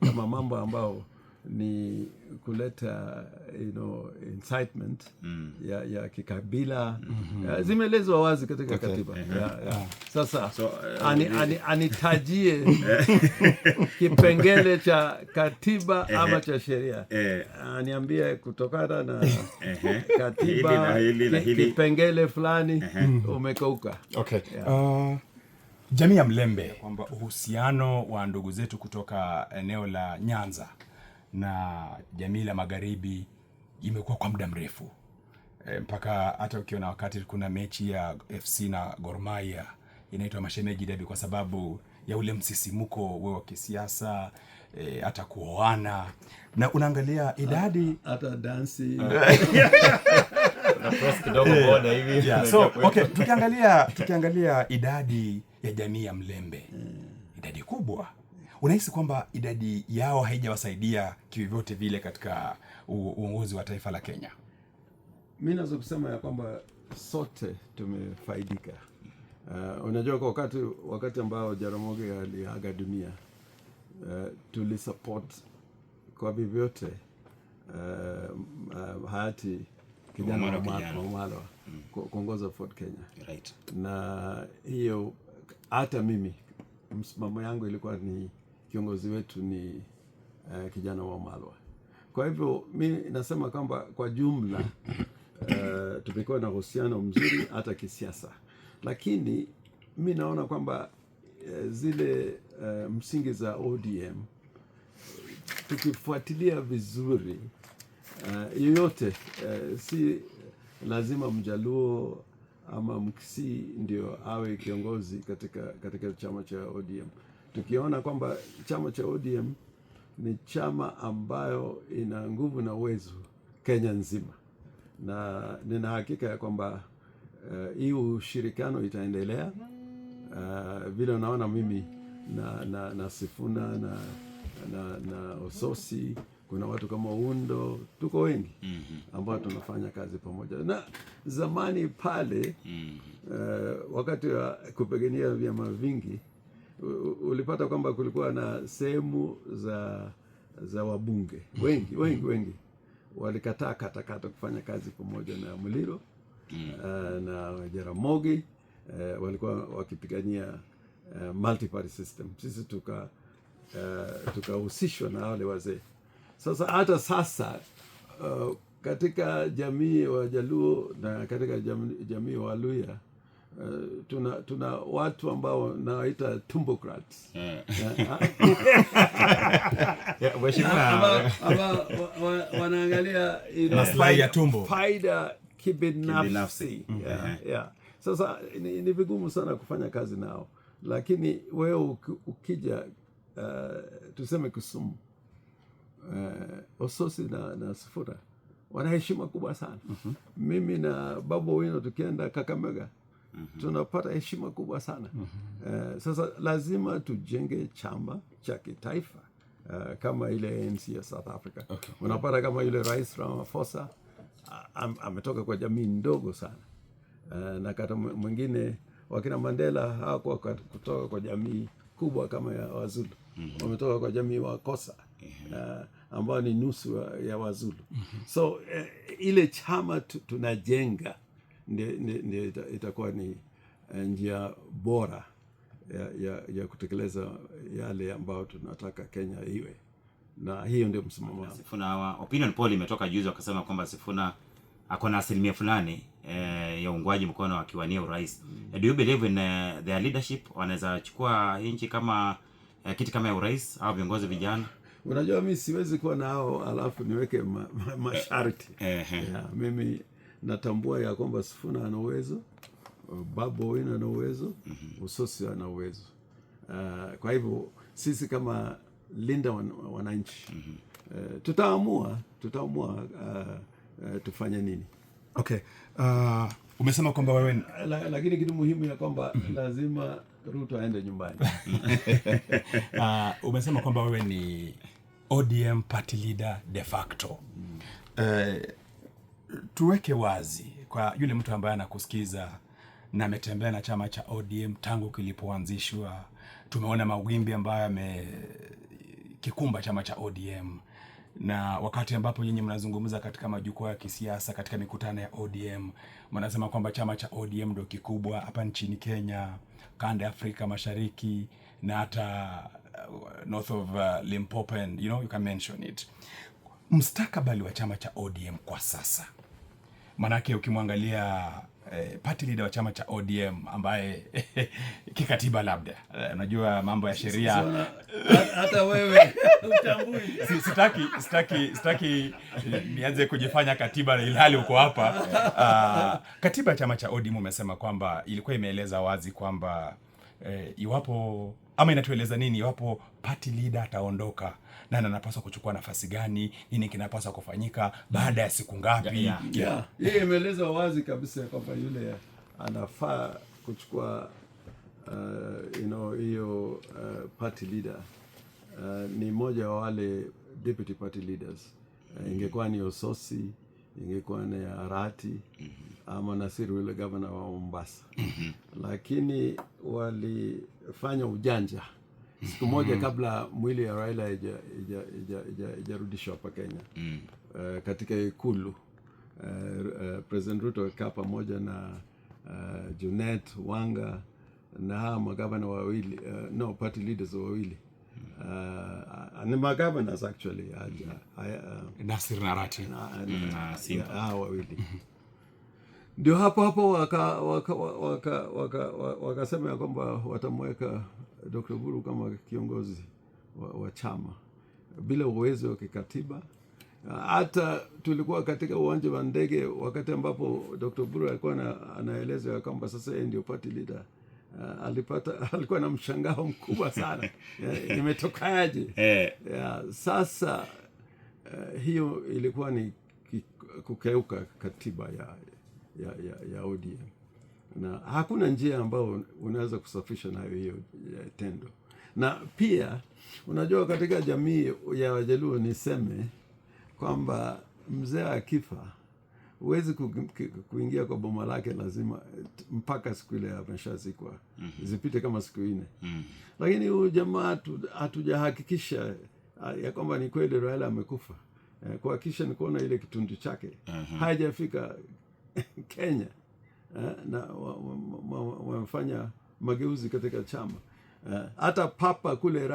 kama mambo ambayo ni kuleta incitement ya kikabila, zimeelezwa wazi katika katiba. Sasa anitajie kipengele cha katiba ama cha sheria, aniambie kutokana na katiba kipengele fulani umekauka. Jamii ya Mlembe, kwamba uhusiano wa ndugu zetu kutoka eneo la Nyanza na jamii la Magharibi imekuwa kwa muda mrefu, mpaka hata ukiona wakati kuna mechi ya FC na Gor Mahia inaitwa Mashemeji Derby kwa sababu ya ule msisimuko wa kisiasa, hata kuoana, na unaangalia idadi hata dansi na cross kidogo boda hivi. So tukiangalia idadi ya jamii ya Mlembe, idadi kubwa, unahisi kwamba idadi yao haijawasaidia kivyovyote vile katika uongozi wa taifa la Kenya? Mimi naweza kusema ya kwamba sote tumefaidika. Unajua kwa wakati ambao Jaramogi aliaga dunia, tulisupport kwa vyovyote hayati kijana Wamalwa kuongoza Ford Kenya. Right. Na hiyo hata mimi msimamo yangu ilikuwa ni kiongozi wetu ni kijana Wamalwa. Kwa hivyo mimi nasema kwamba kwa jumla tumekuwa na uhusiano mzuri hata kisiasa, lakini mimi naona kwamba zile msingi za ODM tukifuatilia vizuri, yoyote si lazima Mjaluo ama Mkisii ndio awe kiongozi katika chama cha ODM. Tukiona kwamba chama cha ODM ni chama ambayo ina nguvu na uwezo Kenya nzima, na nina hakika ya kwamba hii ushirikiano itaendelea. Vile unaona mimi na Sifuna na Ososi, kuna watu kama Undo, tuko wengi ambao tunafanya kazi pamoja. Na zamani pale wakati wa kupigania vyama vingi, ulipata kwamba kulikuwa na sehemu za wabunge wengi walikataa katakata kufanya kazi pamoja na Muliro na Jaramogi, walikuwa wakipigania multi-party system. Sisi tukahusishwa na wale wazee. Hata sasa katika jamii wa Jaluo na katika jamii wa Luya tuna watu ambao nawaita tumbocrats wanaangalia maslahi ya tumbo, faida kibinafsi. Sasa ni vigumu sana kufanya kazi nao, lakini wewe ukija tuseme Kisumu, Ososi na Sifuna wana heshima kubwa sana. Mimi na Babu Owino tukienda Kakamega tunapata heshima kubwa sana. Sasa lazima tujenge chama cha kitaifa kama ile ANC ya South Africa. Unapata kama yule Rais Ramaphosa ametoka kwa jamii ndogo sana, na kata mwingine wakina Mandela hawakuwa kutoka kwa jamii kubwa kama ya Wazulu. Wametoka kwa jamii wa Kosa ambao ni nusu ya Wazulu. So ile chama tunajenga ndio itakuwa ni njia bora ya kutekeleza yale ambayo tunataka Kenya iwe, na hiyo ndio msimamo wangu. Sifuna, opinion poll imetoka juzi wakasema kwamba Sifuna ako na asilimia fulani ya uungwaji mkono akiwania urais. Do you believe in their leadership? Wanaweza chukua nchi kama kiti kama ya urais au viongozi vijana? Unajua mimi siwezi kuwa nao alafu niweke masharti. Mimi natambua ya kwamba Sifuna ana uwezo, Babu Owino ana uwezo, Ososi ana uwezo. Kwa hivyo sisi kama linda wananchi tutaamua tufanye nini. Okay. Umesema kwamba wewe lakini kitu muhimu ya kwamba lazima Ruto aende nyumbani. Umesema kwamba wewe ni ODM party leader de facto. Tuweke wazi kwa yule mtu ambaye anakusikiza na ametembea na chama cha ODM tangu kilipoanzishwa. Tumeona mawimbi ambayo yamekikumba chama cha ODM, na wakati ambapo nyinyi mnazungumza katika majukwaa ya kisiasa, katika mikutano ya ODM, mnasema kwamba chama cha ODM ndio kikubwa hapa nchini Kenya, kanda ya Afrika Mashariki na hata north of Limpopo, and you can mention it. Mustakabali wa chama cha ODM kwa sasa, manake ukimwangalia party leader wa chama cha ODM ambaye kikatiba labda unajua mambo ya sheria hata wewe utambui. Sitaki nianze kujifanya katiba na ilhali uko hapa. Katiba ya chama cha ODM umesema kwamba ilikuwa imeeleza wazi kwamba iwapo ama inatueleza nini iwapo party leader ataondoka, nani anapaswa kuchukua nafasi gani, nini kinapaswa kufanyika baada ya siku ngapi. Hii imeeleza wazi kabisa kwamba yule anafaa kuchukua hiyo party leader ni mmoja wa wale deputy party leaders. Ingekuwa ni Ososi, ingekuwa ni Arati ama Nasiru yule governor wa Mombasa. Lakini walifanya ujanja siku moja kabla mwili ya Raila ijarudishwa hapa Kenya. Katika ikulu President Ruto kaa pamoja na Junet Wanga na hawa magavana wawili, party leaders wawili, ni magovernors actually, Nasir na Arati na Simba wawili. Ndio hapo wakasema ya kwamba watamweka Dr. Buru kama kiongozi wa chama bila uwezo wa kikatiba. Hata tulikuwa katika uwanja wa ndege wakati ambapo Dr. Buru alikuwa anaeleza kwamba sasa yeye ndio party leader. Alikuwa na mshangao mkubwa sana. Imetokaje? Sasa hiyo ilikuwa ni kukeuka katiba ya ODM, na hakuna njia ambayo unaweza kusafisha nayo hiyo tendo. Na pia unajua katika jamii ya Wajaluo niseme kwamba mzee akifa huwezi kuingia kwa boma lake, lazima mpaka siku ile ameshazikwa zipite kama siku 4. Lakini huyu jamaa hatujahakikisha ya kwamba ni kweli Raila amekufa. Kuhakikisha ni kuona ile kitundu chake haijafika Kenya, na wamefanya mageuzi katika chama. Hata papa kule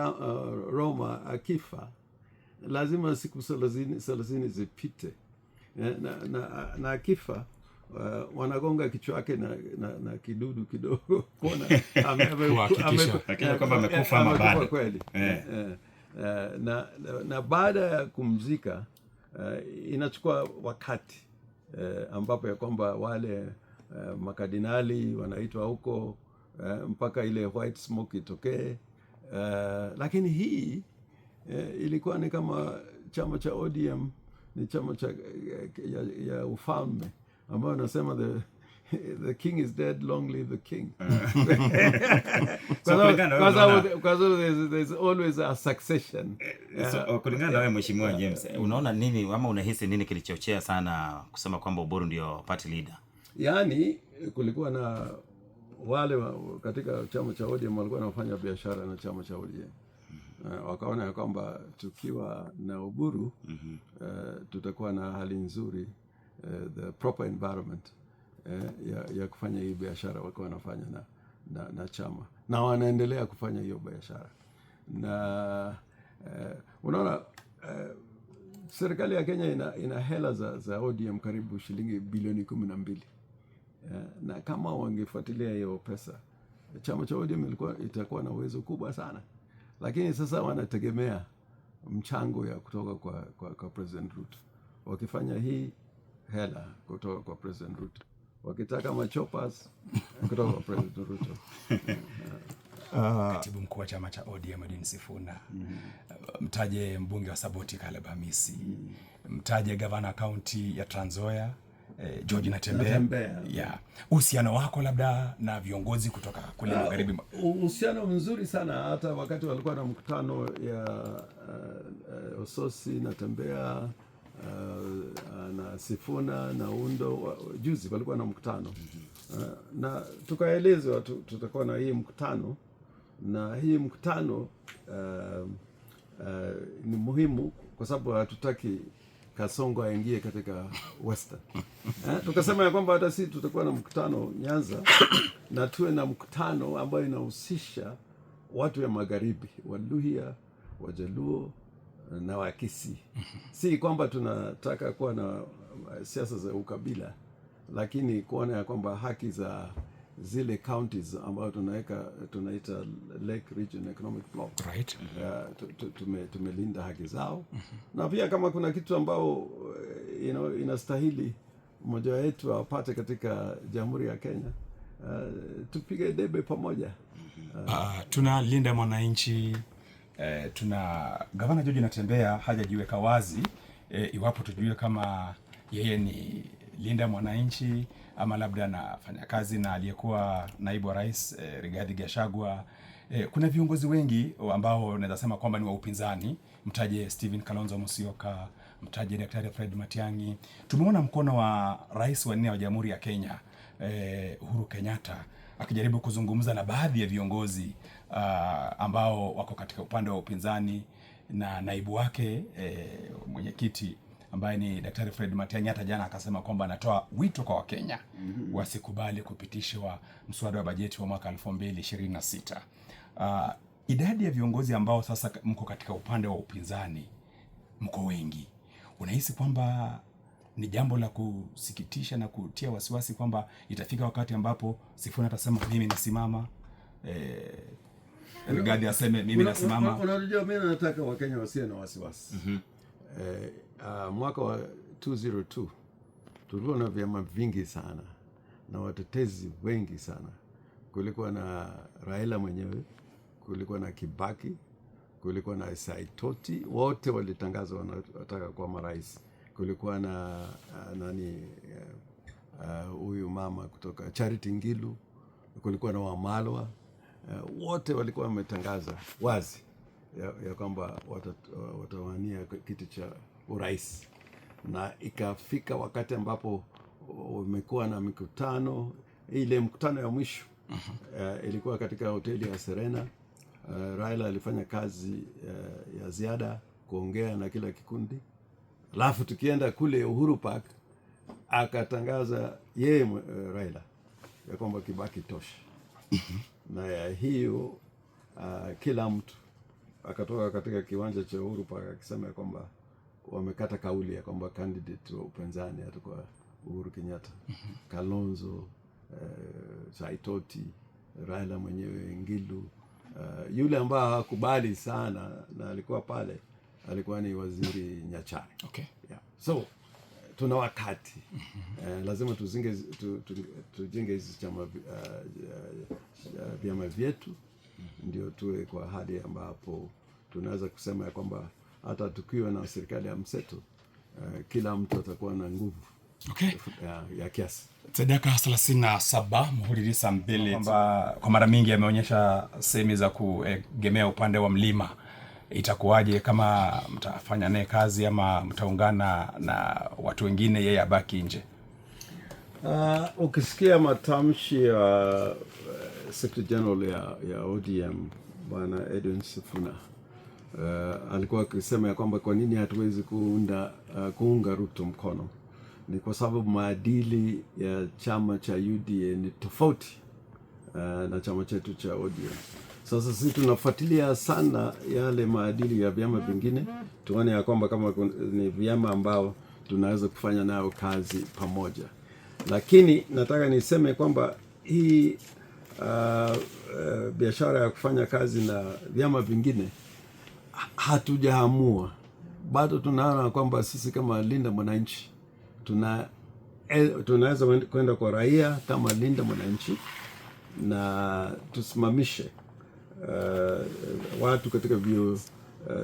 Roma akifa lazima siku 30 zipite, na akifa wanagonga kichwa yake na kidudu kidogo kuona kwamba amekufa ama bado kweli. Na baada ya kumzika inachukua wakati ambapo ya kwamba wale makardinali wanaitwa huko mpaka ile white smoke itokee. Lakini hii ilikuwa ni kama chama cha ODM ni chama cha ya ufalme ambayo anasema the king is dead, long live the king. Because there's always a succession. So kulingana na wewe Mheshimiwa James, unaona nini ama unahisi nini kilichochea sana kusema kwamba Oburu ndio party leader? Yaani kulikuwa na wale katika chama cha ODM walikuwa wanafanya biashara na chama cha ODM. Wakaona ya kwamba tukiwa na Oburu tutakuwa na hali nzuri, the proper environment ya kufanya hii biashara walikuwa wanafanya na chama, na wanaendelea kufanya hiyo biashara. Na unaona serikali ya Kenya ina hela za ODM karibu shilingi bilioni 12. Na kama wangefuatilia hiyo pesa, chama cha ODM itakuwa na uwezo kubwa sana. Lakini sasa wanategemea mchango ya kutoka kwa President Ruto. Wakifanya hii hela kutoka kwa President Ruto, wakitaka machopas kutoka kwa President Ruto. Katibu mkuu wa chama cha ODM Edwin Sifuna, mtaje mbunge wa Saboti Caleb Hamisi, mtaje gavana kaunti ya Trans Nzoia George Natembeya. Yeah. Uhusiano wako labda na viongozi kutoka kule magharibi? Uhusiano mzuri sana, hata wakati walikuwa na mkutano ya Ososi, Natembeya na Sifuna na Undo juzi walikuwa na mkutano. Na tukaelezwa tutakuwa na hii mkutano, na hii mkutano ni muhimu kwa sababu hatutaki Kasongo aingie katika Western. Tukasema ya kwamba hata sisi tutakuwa na mkutano Nyanza, na tuwe na mkutano ambayo inahusisha watu ya magharibi, Waluhya, Wajaluo na Wakisii. Si kwamba tunataka kuwa na siasa za ukabila, lakini kuona ya kwamba haki za zile counties ambayo tunaita Lake Region Economic Block, right. Tumelinda haki zao. Na pia kama kuna kitu ambao inastahili mmoja wetu apate katika Jamhuri ya Kenya, tupige debe pamoja. Tunalinda mwananchi, tuna gavana George Natembeya hajajiweka wazi iwapo tujue kama yeye ni linda mwananchi ama labda anafanya kazi na aliyekuwa naibu wa rais Rigathi Gachagua. Kuna viongozi wengi ambao naweza sema kwamba ni wa upinzani, mtaje Stephen Kalonzo Musyoka, mtaje Daktari Fred Matiang'i. Tumeona mkono wa rais wa 4 wa Jamhuri ya Kenya Uhuru Kenyatta akijaribu kuzungumza na baadhi ya viongozi ambao wako katika upande wa upinzani, na naibu wake mwenyekiti ambaye ni Daktari Fred Matiang'i hata jana akasema kwamba anatoa wito kwa Wakenya wasikubali kupitishwa mswada wa bajeti wa mwaka 2026. Idadi ya viongozi ambao sasa mko katika upande wa upinzani mko wengi. Unahisi kwamba ni jambo la kusikitisha na kutia wasiwasi kwamba itafika wakati ambapo Sifuna atasema mimi nasimama, Rigathi aseme mimi nasimama? Unajua, mimi nataka Wakenya wasiwe na wasiwasi. Mwaka wa 2002 tulikuwa na vyama vingi sana na watetezi wengi sana. Kulikuwa na Raila mwenyewe, kulikuwa na Kibaki, kulikuwa na Saitoti, wote walitangaza wanataka kuwa marais. Kulikuwa na huyu mama kutoka Charity Ngilu, kulikuwa na Wamalwa, wote walikuwa wametangaza wazi ya kwamba watawania kiti cha urais. Na ikafika wakati ambapo umekuwa na mikutano. Ile mkutano ya mwisho ilikuwa katika hoteli ya Serena. Raila alifanya kazi ya ziada kuongea na kila kikundi. Alafu tukienda kule Uhuru Park akatangaza yeye Raila ya kwamba Kibaki tosha. Na ya hiyo kila mtu akatoka katika kiwanja cha Uhuru Park akisema kwamba wamekata kauli ya kwamba candidate wa upinzani atakuwa Uhuru Kenyatta, Kalonzo, Saitoti, Raila mwenyewe, Ngilu, yule ambaye hakubali sana na alikuwa pale alikuwa ni Waziri Nyachari. Okay. Yeah. So tuna wakati lazima tujenge hizi chama vyama vyetu ndio tuwe kwa hali ambapo tunaweza kusema ya kwamba hata tukiwa na serikali ya mseto kila mtu atakuwa na nguvu. Okay. Ya kiasi. Sadaka 37 Muhuri mbele kwa mara mingi ameonyesha sehemu za kuegemea upande wa mlima. Itakuwaje kama mtafanya naye kazi ama mtaungana na watu wengine yeye abaki nje? Ukisikia matamshi ya Secretary General ya ODM Bwana Edwin Sifuna alikuwa akisema ya kwamba kwa nini hatuwezi kuunga Ruto mkono. Ni kwa sababu maadili ya chama cha UDA ni tofauti na chama chetu cha ODM. Sasa sisi tunafuatilia sana yale maadili ya vyama vingine, tuone ya kwamba kama ni vyama ambao tunaweza kufanya nayo kazi pamoja. Lakini nataka niseme kwamba hii biashara ya kufanya kazi na vyama vingine hatujaamua. Bado tunaona kwamba sisi kama Linda Mwananchi tunaweza kwenda kwa raia kama Linda Mwananchi na tusimamishe watu katika vio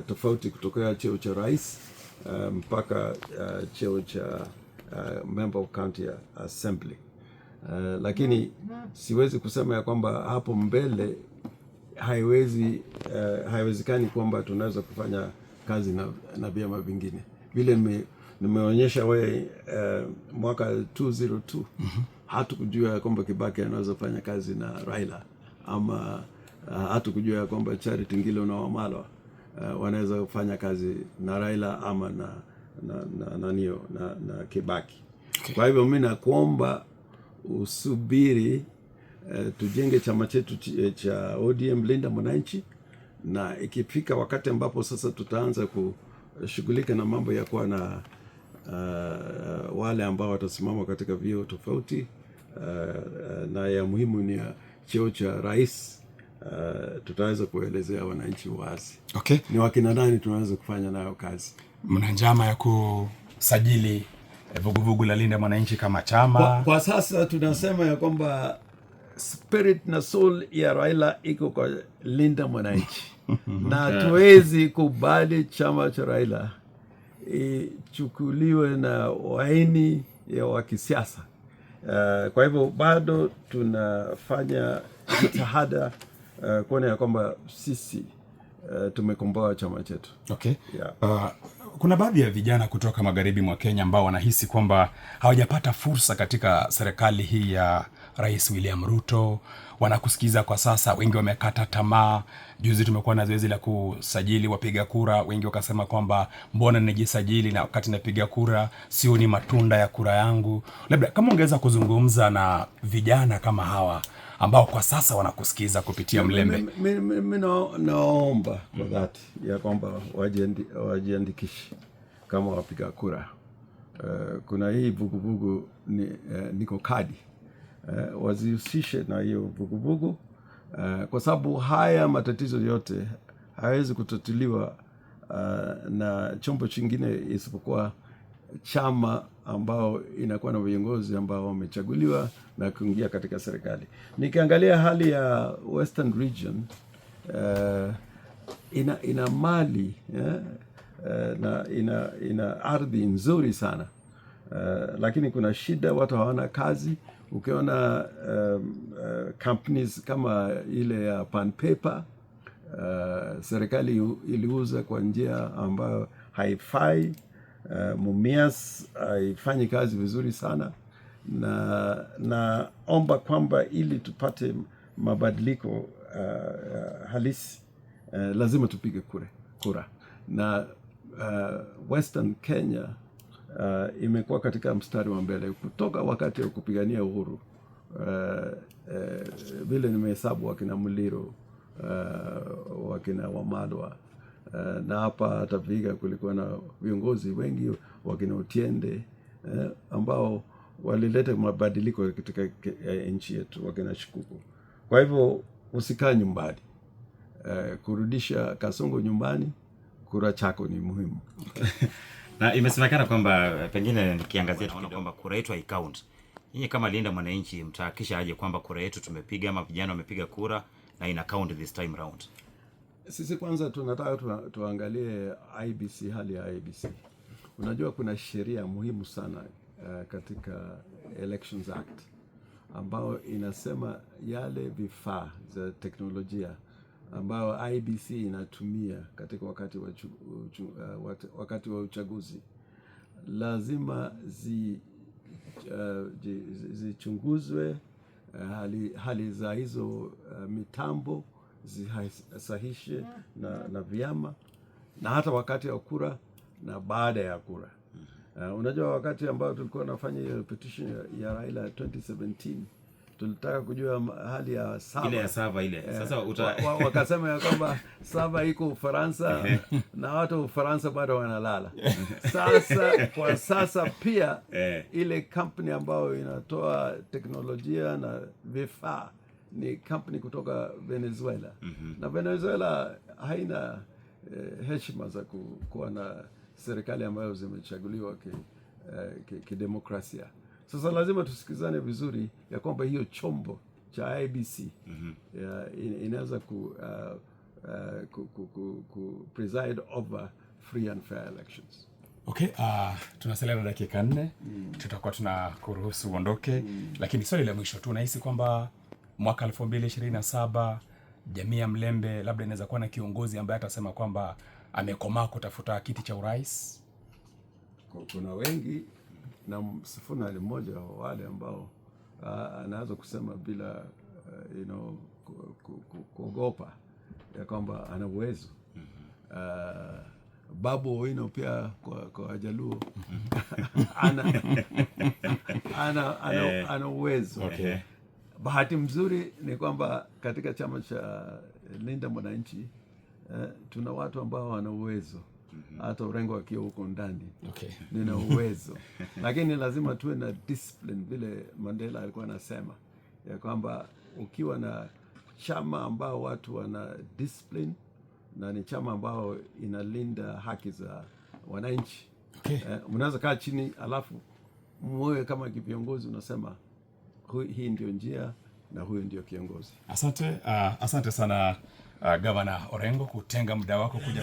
tofauti kutokea cheo cha rais mpaka cheo cha member of county assembly. Lakini siwezi kusema ya kwamba hapo mbele haiwezekani kwamba tunaweza kufanya kazi na vyama vingine. Vile nimeonyesha wewe mwaka 202 hatukujua kwamba Kibaki anaweza kufanya kazi na Raila, ama hatukujua kwamba Charity Ngilu na Wamalwa wanaweza kufanya kazi na Raila ama na Kibaki. Okay. Kwa hivyo mimi nakuomba usubiri tujenge chama chetu cha ODM Linda Mwananchi, na ikifika wakati ambapo sasa tutaanza kushughulika na mambo ya kuwa na wale ambao watasimama katika vio tofauti na ya muhimu ni cheo cha rais, tutaweza kuelezea wananchi wazi. Okay. Ni wakina nani tunaweza kufanya nayo kazi. Mna njama ya kusajili vuguvugu la Linda Mwananchi kama chama? Kwa sasa tunasema ya kwamba spirit na soul ya Raila iko kwa Linda Mwananchi na tuwezi kubali chama cha Raila ichukuliwe na waini ya wa kisiasa. Kwa hivyo bado tunafanya jitihada kuona ya kwamba sisi tumekomboa chama chetu. Okay. Yeah. Kuna baadhi ya vijana kutoka magharibi mwa Kenya ambao wanahisi kwamba hawajapata fursa katika serikali hii ya Rais William Ruto. Wanakusikiza kwa sasa, wengi wamekata tamaa. Juzi tumekuwa na zoezi la kusajili wapiga kura, wengi wakasema kwamba mbona nijisajili na wakati napiga kura sioni matunda ya kura yangu. Labda kama ungeweza kuzungumza na vijana kama hawa ambao kwa sasa wanakusikiza kupitia Mlembe. Mimi naomba kwa dhati ya kwamba wajiandikishe kama wapiga kura. Kuna hii vuguvugu niko kadi, wazihusishe na hiyo vuguvugu, kwa sababu haya matatizo yote hayawezi kutatuliwa na chombo chingine isipokuwa chama ambao inakuwa na viongozi ambao wamechaguliwa na kuingia katika serikali. Nikiangalia hali ya Western Region, ina mali na ina ardhi nzuri sana, lakini kuna shida, watu hawana kazi. Ukiona companies kama ile ya Pan Paper, serikali iliuza kwa njia ambayo haifai. Mumias haifanyi kazi vizuri sana, na omba kwamba ili tupate mabadiliko halisi lazima tupige kura. Na Western Kenya imekuwa katika mstari wa mbele kutoka wakati wa kupigania uhuru. Vile nimehesabu wakina Muliro, wakina Wamalwa, na hapa hata Vihiga kulikuwa na viongozi wengi, wakina Otiende, ambao walileta mabadiliko katika nchi yetu, wakina Shikuku. Kwa hivyo usikae nyumbani. Kurudisha Kasongo nyumbani, kura chako ni muhimu. Na imesemekana kwamba pengine nikiangazia tunaona kwamba kura yetu haicount. Nyinyi kama Linda Mwananchi mtahakisha aje kwamba kura yetu tumepiga ama vijana wamepiga kura na ina count this time round? Sisi kwanza tunataka tuangalie IBC, hali ya IBC. Unajua kuna sheria muhimu sana katika Elections Act ambao inasema yale vifaa za teknolojia ambao IBC inatumia katika wakati wa uchaguzi lazima zichunguzwe, hali za hizo mitambo zisahishe na vyama, na hata wakati wa kura na baada ya kura. Unajua wakati ambao tulikuwa nafanya hiyo petition ya Raila 2017 tulitaka kujua hali ya Sava. Ile ya Sava ile. Sasa wakasema ya kwamba Sava iko Ufaransa na watu wa Ufaransa bado wanalala. Kwa sasa pia ile company ambayo inatoa teknolojia na vifaa ni company kutoka Venezuela. Na Venezuela haina heshima za kuwa na serikali ambayo zimechaguliwa kidemokrasia. Sasa lazima tusikizane vizuri ya kwamba hiyo chombo cha IBC inaweza ku preside over free and fair elections. Okay, tunasalia na dakika 4. Tutakuwa tunakuruhusu uondoke. Lakini swali la mwisho tu, unahisi kwamba mwaka 2027 jamii ya Mlembe labda inaweza kuwa na kiongozi ambaye atasema kwamba amekomaa kutafuta kiti cha urais? Kuna wengi, na Sifuna ni mmoja wa wale ambao anaweza kusema bila kuogopa ya kwamba ana uwezo. Babu Owino pia kwa Wajaluo ana uwezo. Okay. Bahati mzuri ni kwamba katika chama cha Linda Mwananchi tuna watu ambao wana uwezo. Hata Orengo akiwa huko ndani. Okay. Nina uwezo. Lakini lazima tuwe na discipline, vile Mandela alikuwa anasema ya kwamba ukiwa na chama ambao watu wana discipline na ni chama ambao inalinda haki za wananchi. Okay. Mnaweza kaa chini alafu mwewe kama viongozi unasema hii ndio njia na huyo ndio kiongozi. Asante sana Gavana Orengo kutenga muda wako kuja.